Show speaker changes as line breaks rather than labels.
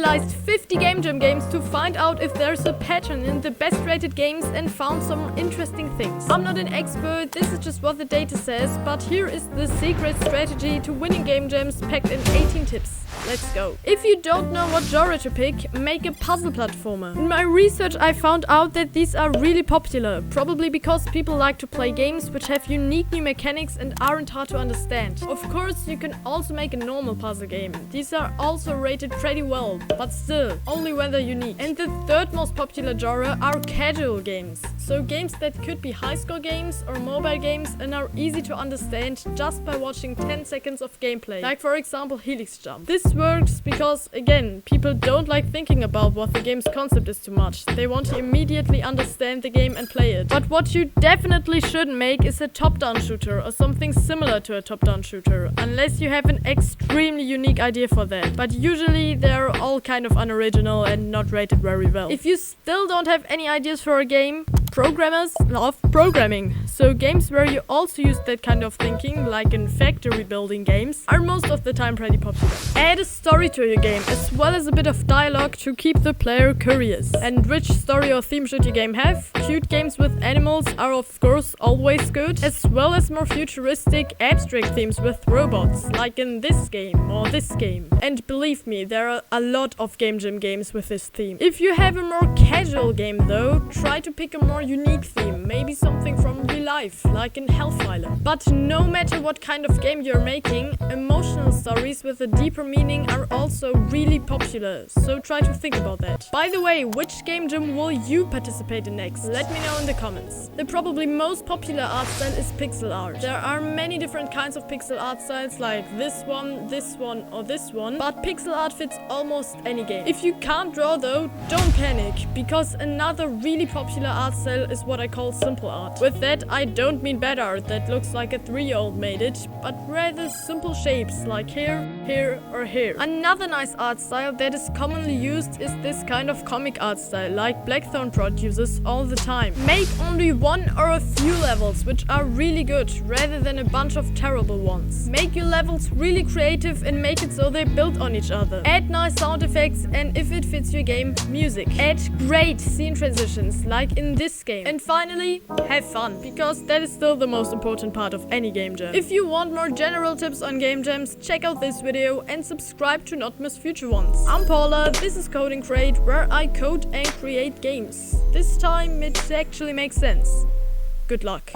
analyzed 50 game jam games to find out if there's a pattern in the best rated games and found some interesting things. I'm not an expert, this is just what the data says, but here is the secret strategy to winning game jams packed in 18 tips. Let's go. If you don't know what genre to pick, make a puzzle platformer. In my research I found out that these are really popular, probably because people like to play games which have unique new mechanics and aren't hard to understand. Of course, you can also make a normal puzzle game. These are also rated pretty well, but still, only when they're unique. And the third most popular genre are casual games. So games that could be high score games or mobile games and are easy to understand just by watching 10 seconds of gameplay. Like for example Helix Jump. This works because, again, people don't like thinking about what the game's concept is too much. They want to immediately understand the game and play it. But what you definitely shouldn't make is a top-down shooter or something similar to a top-down shooter, unless you have an extremely unique idea for that. But usually they're all kind of unoriginal and not rated very well. If you still don't have any ideas for a game, programmers love programming. So games where you also use that kind of thinking, like in factory building games, are most of the time pretty popular. Add a story to your game, as well as a bit of dialogue to keep the player curious. And which story or theme should your game have? Cute games with animals are of course always good, as well as more futuristic, abstract themes with robots, like in this game or this game. And believe me, there are a lot of game jam games with this theme. If you have a more casual game though, try to pick a more unique theme, maybe something from real life, like in Hellfire. But no matter what kind of game you're making, emotional stories with a deeper meaning are also really popular, so try to think about that. By the way, which game jam will you participate in next? Let me know in the comments. The probably most popular art style is pixel art. There are many different kinds of pixel art styles, like this one, or this one, but pixel art fits almost any game. If you can't draw though, don't panic, because another really popular art style is what I call simple art. With that, I don't mean bad art that looks like a 3-year-old made it, but rather simple shapes like here, here, or here. Another nice art style that is commonly used is this kind of comic art style, like Blackthorn Prod uses all the time. Make only one or a few levels which are really good, rather than a bunch of terrible ones. Make your levels really creative and make it so they build on each other. Add nice sound effects, and if it fits your game, music. Add great scene transitions, like in this game. And finally, have fun, because that is still the most important part of any game jam. If you want more general tips on game jams, check out this video and subscribe to not miss future ones. I'm Paula, this is Coding Crate, where I code and create games. This time it actually makes sense. Good luck.